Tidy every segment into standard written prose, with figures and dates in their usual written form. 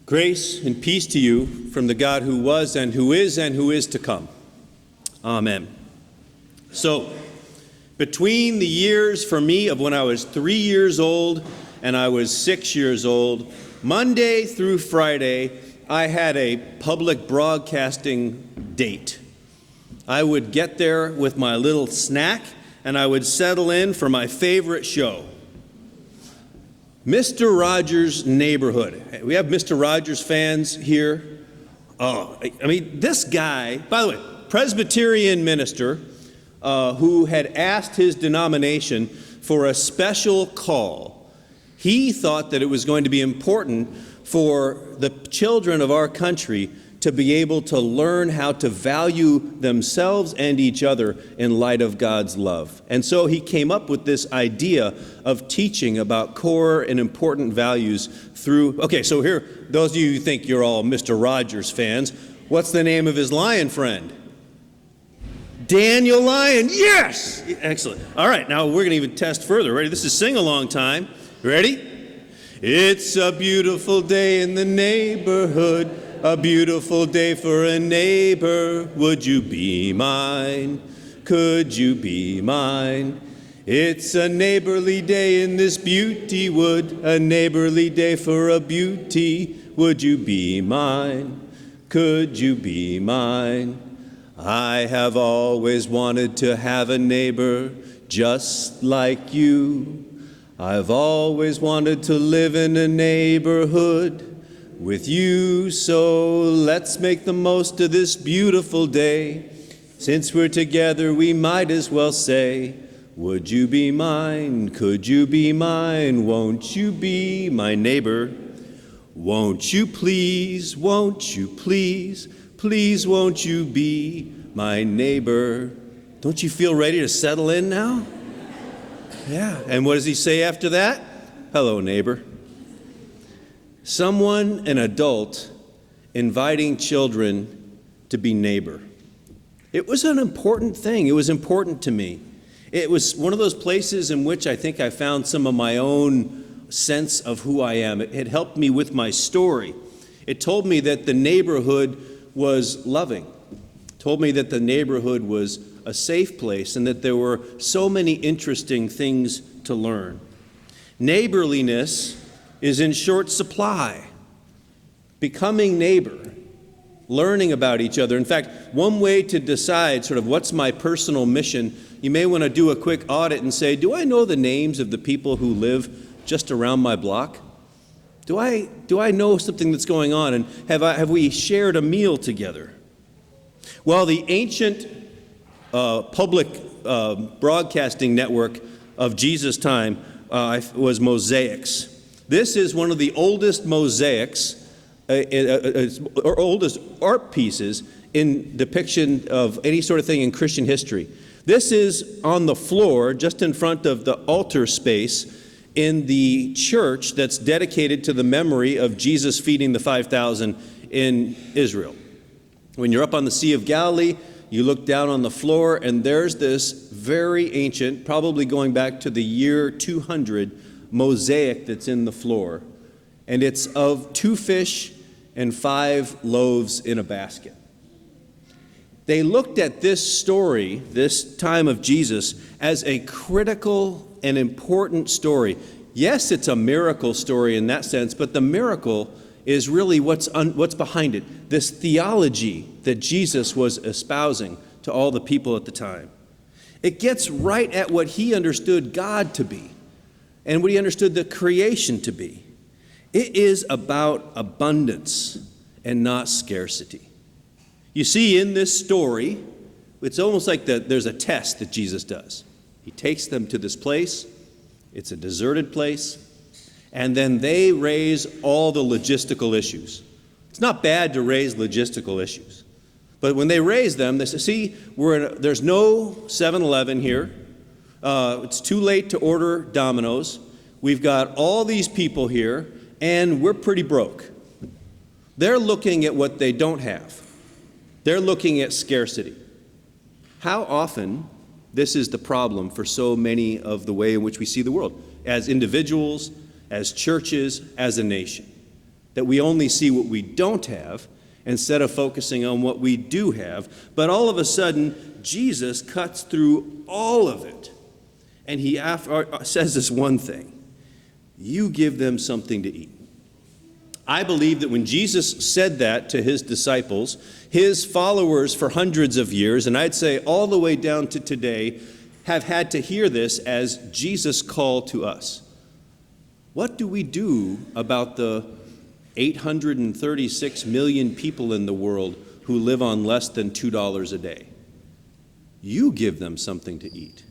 Grace and peace to you from the God who was and who is to come. Amen. So, between the years for me of when I was 3 years old and I was 6 years old, Monday through Friday, I had a public broadcasting date. I would get there with my little snack and I would settle in for my favorite show. Mr. Rogers' Neighborhood. We have Mr. Rogers fans here. Oh, I mean, this guy, by the way, Presbyterian minister who had asked his denomination for a special call. He thought that it was going to be important for the children of our country to be able to learn how to value themselves and each other in light of God's love. And so he came up with this idea of teaching about core and important values through, okay, so here, those of you who think you're all Mr. Rogers fans, what's the name of his lion friend? Daniel Lyon, yes! Excellent. All right, now we're gonna even test further. Ready? This is sing-along time. Ready? It's a beautiful day in the neighborhood. A beautiful day for a neighbor. Would you be mine? Could you be mine? It's a neighborly day in this beauty wood. A neighborly day for a beauty. Would you be mine? Could you be mine? I have always wanted to have a neighbor just like you. I've always wanted to live in a neighborhood with you, so let's make the most of this beautiful day. Since we're together, we might as well say, would you be mine? Could you be mine? Won't you be my neighbor? Won't you please? Won't you please? Please won't you be my neighbor? Don't you feel ready to settle in now? Yeah, and what does he say after that? Hello, neighbor. Someone, an adult, inviting children to be neighbor. It was an important thing. It was important to me. It was one of those places in which I think I found some of my own sense of who I am. It helped me with my story. It told me that the neighborhood was loving. It told me that the neighborhood was a safe place and that there were so many interesting things to learn. Neighborliness is in short supply. Becoming neighbor, learning about each other. In fact, one way to decide sort of what's my personal mission, you may want to do a quick audit and say, do I know the names of the people who live just around my block? Do I know something that's going on, and have we shared a meal together? Well, the ancient public broadcasting network of Jesus' time was mosaics. This is one of the oldest mosaics, or oldest art pieces in depiction of any sort of thing in Christian history. This is on the floor just in front of the altar space in the church that's dedicated to the memory of Jesus feeding the 5,000 in Israel. When you're up on the Sea of Galilee, you look down on the floor and there's this very ancient, probably going back to the year 200, mosaic that's in the floor, and it's of 2 fish and 5 loaves in a basket. They looked at this story, this time of Jesus, as a critical and important story. Yes, it's a miracle story in that sense, but the miracle is really what's behind it, this theology that Jesus was espousing to all the people at the time. It gets right at what he understood God to be and what he understood the creation to be. It is about abundance and not scarcity. You see, in this story, it's almost like there's a test that Jesus does. He takes them to this place. It's a deserted place. And then they raise all the logistical issues. It's not bad to raise logistical issues. But when they raise them, they say, see, there's no 7-Eleven here. It's too late to order Domino's. We've got all these people here, and we're pretty broke. They're looking at what they don't have. They're looking at scarcity. How often This is the problem for so many of the way in which we see the world, as individuals, as churches, as a nation. That we only see what we don't have instead of focusing on what we do have. But all of a sudden, Jesus cuts through all of it. And he says this one thing: you give them something to eat. I believe that when Jesus said that to his disciples, his followers for hundreds of years, and I'd say all the way down to today, have had to hear this as Jesus' call to us. What do we do about the 836 million people in the world who live on less than $2 a day? You give them something to eat.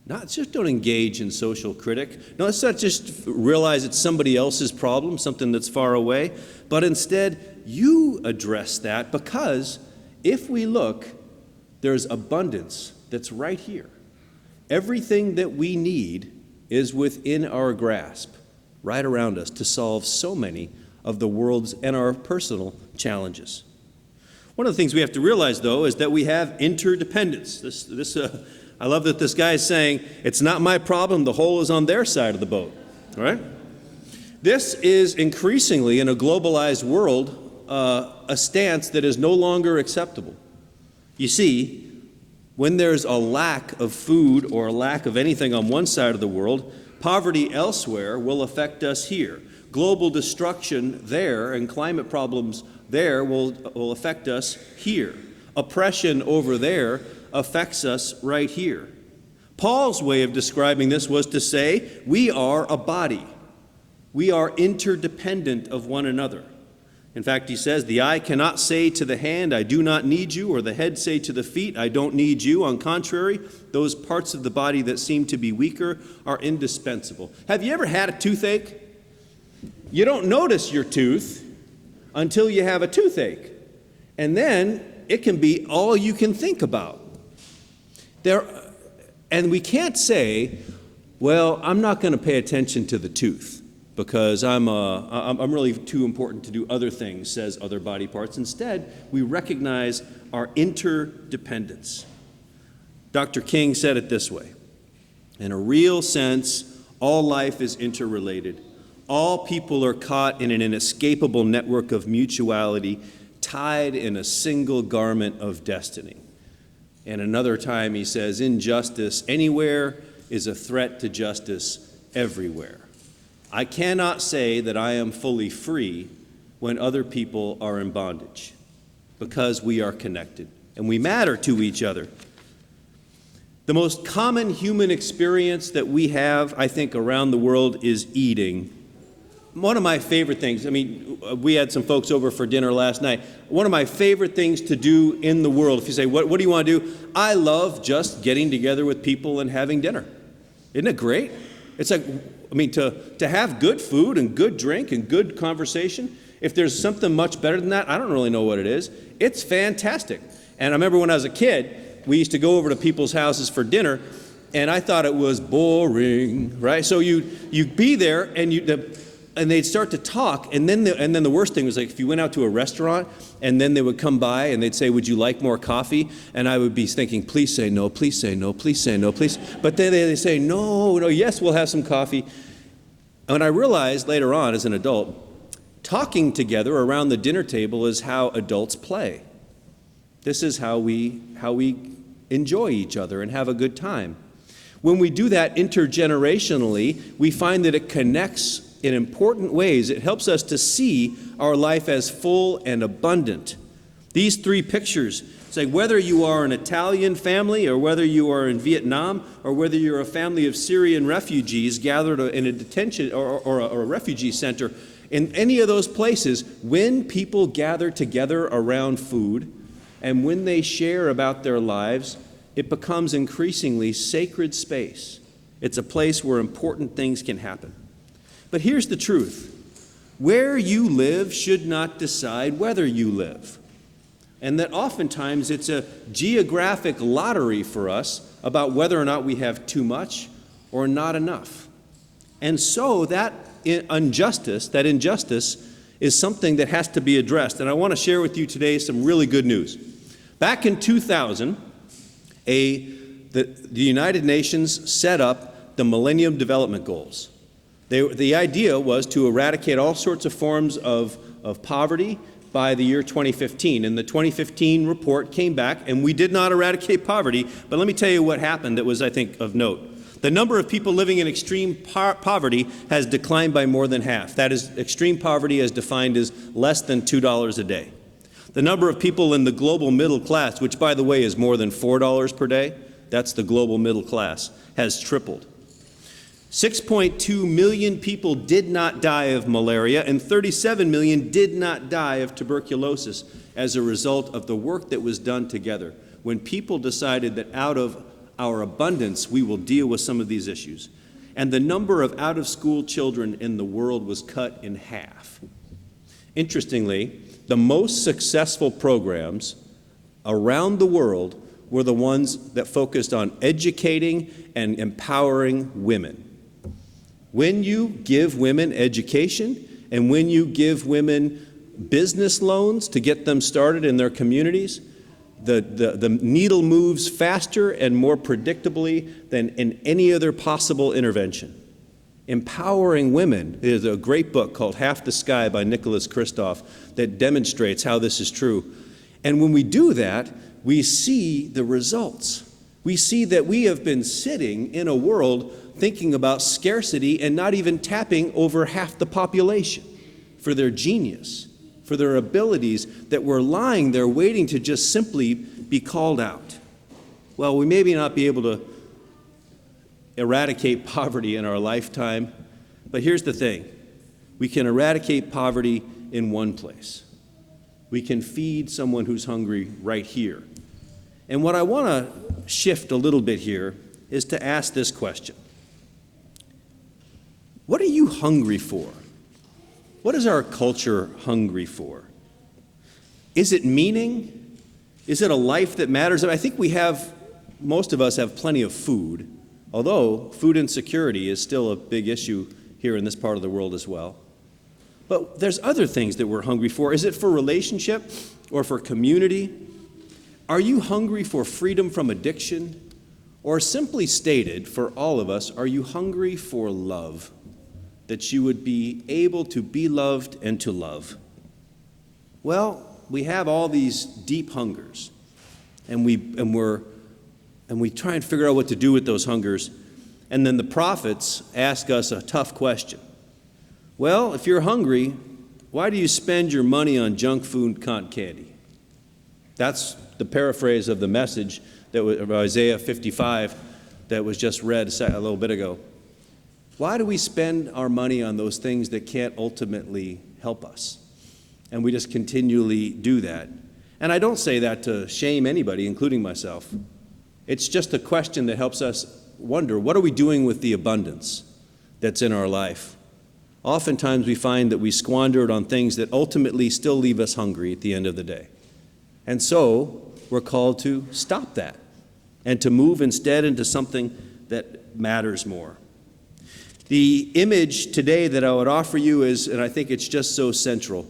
Not just don't engage in social critic. No, let's not just realize it's somebody else's problem, something that's far away, but instead you address that, because if we look, there's abundance that's right here. Everything that we need is within our grasp, right around us, to solve so many of the world's and our personal challenges. One of the things we have to realize, though, is that we have interdependence. I love that this guy is saying, it's not my problem, the hole is on their side of the boat, all right? This is increasingly, in a globalized world, a stance that is no longer acceptable. You see, when there's a lack of food or a lack of anything on one side of the world, poverty elsewhere will affect us here. Global destruction there and climate problems there will affect us here. Oppression over there affects us right here. Paul's way of describing this was to say, we are a body. We are interdependent of one another. In fact, he says, the eye cannot say to the hand, I do not need you, or the head say to the feet, I don't need you. On contrary, those parts of the body that seem to be weaker are indispensable. Have you ever had a toothache? You don't notice your tooth until you have a toothache. And then it can be all you can think about. And we can't say, well, I'm not going to pay attention to the tooth because I'm really too important to do other things, says other body parts. Instead, we recognize our interdependence. Dr. King said it this way: in a real sense, all life is interrelated. All people are caught in an inescapable network of mutuality, tied in a single garment of destiny. And another time he says, injustice anywhere is a threat to justice everywhere. I cannot say that I am fully free when other people are in bondage, because we are connected and we matter to each other. The most common human experience that we have, I think, around the world is eating. One of my favorite things, we had some folks over for dinner last night. One of my favorite things to do in the world, if you say, what do you want to do? I love just getting together with people and having dinner. Isn't it great? It's like, to have good food and good drink and good conversation, if there's something much better than that, I don't really know what it is. It's fantastic. And I remember when I was a kid, we used to go over to people's houses for dinner, and I thought it was boring, right? So you'd be there, and they'd start to talk, and then the worst thing was, like, if you went out to a restaurant and then they would come by and they'd say, would you like more coffee? And I would be thinking, please say no, please say no, please say no, please. But then they say, no, yes, we'll have some coffee. And I realized later on as an adult, talking together around the dinner table is how adults play. This is how we enjoy each other and have a good time. When we do that intergenerationally, we find that it connects in important ways. It helps us to see our life as full and abundant. These three pictures say whether you are an Italian family or whether you are in Vietnam or whether you're a family of Syrian refugees gathered in a detention or a refugee center, in any of those places, when people gather together around food and when they share about their lives, it becomes increasingly sacred space. It's a place where important things can happen. But here's the truth. Where you live should not decide whether you live. And that oftentimes it's a geographic lottery for us about whether or not we have too much or not enough. And so that injustice is something that has to be addressed. And I want to share with you today some really good news. Back in 2000, a the United Nations set up the Millennium Development Goals. The idea was to eradicate all sorts of forms of poverty by the year 2015. And the 2015 report came back, and we did not eradicate poverty. But let me tell you what happened that was, I think, of note. The number of people living in extreme poverty has declined by more than half. That is, extreme poverty as defined as less than $2 a day. The number of people in the global middle class, which, by the way, is more than $4 per day, that's the global middle class, has tripled. 6.2 million people did not die of malaria, and 37 million did not die of tuberculosis as a result of the work that was done together. When people decided that out of our abundance, we will deal with some of these issues. And the number of out-of-school children in the world was cut in half. Interestingly, the most successful programs around the world were the ones that focused on educating and empowering women. When you give women education and when you give women business loans to get them started in their communities, the needle moves faster and more predictably than in any other possible intervention. Empowering Women is a great book called Half the Sky by Nicholas Kristof that demonstrates how this is true. And when we do that, we see the results. We see that we have been sitting in a world thinking about scarcity and not even tapping over half the population for their genius, for their abilities that were lying there waiting to just simply be called out. Well, we maybe not be able to eradicate poverty in our lifetime, but here's the thing. We can eradicate poverty in one place. We can feed someone who's hungry right here. And what I want to shift a little bit here is to ask this question. What are you hungry for? What is our culture hungry for? Is it meaning? Is it a life that matters? I think most of us have plenty of food, although food insecurity is still a big issue here in this part of the world as well. But there's other things that we're hungry for. Is it for relationship or for community? Are you hungry for freedom from addiction? Or simply stated, for all of us, are you hungry for love? That you would be able to be loved and to love? Well, we have all these deep hungers, and we try and figure out what to do with those hungers. And then the prophets ask us a tough question. Well, if you're hungry, why do you spend your money on junk food and cotton candy? That's the paraphrase of the message that was of Isaiah 55 that was just read a little bit ago. Why do we spend our money on those things that can't ultimately help us? And we just continually do that. And I don't say that to shame anybody, including myself. It's just a question that helps us wonder, what are we doing with the abundance that's in our life? Oftentimes we find that we squander it on things that ultimately still leave us hungry at the end of the day. And so we're called to stop that and to move instead into something that matters more. The image today that I would offer you is, and I think it's just so central,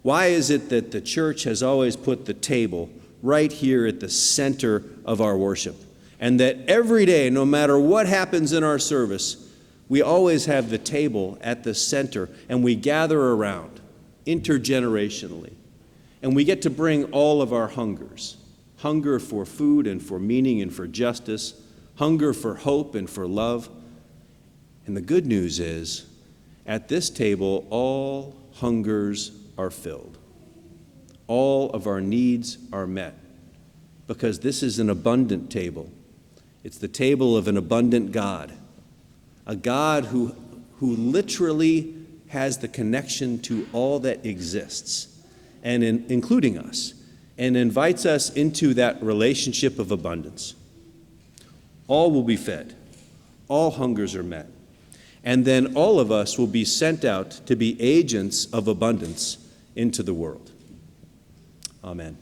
why is it that the church has always put the table right here at the center of our worship? And that every day, no matter what happens in our service, we always have the table at the center, and we gather around intergenerationally. And we get to bring all of our hungers, hunger for food and for meaning and for justice, hunger for hope and for love. And the good news is, at this table, all hungers are filled. All of our needs are met, because this is an abundant table. It's the table of an abundant God, a God who literally has the connection to all that exists, and including us, and invites us into that relationship of abundance. All will be fed. All hungers are met. And then all of us will be sent out to be agents of abundance into the world. Amen.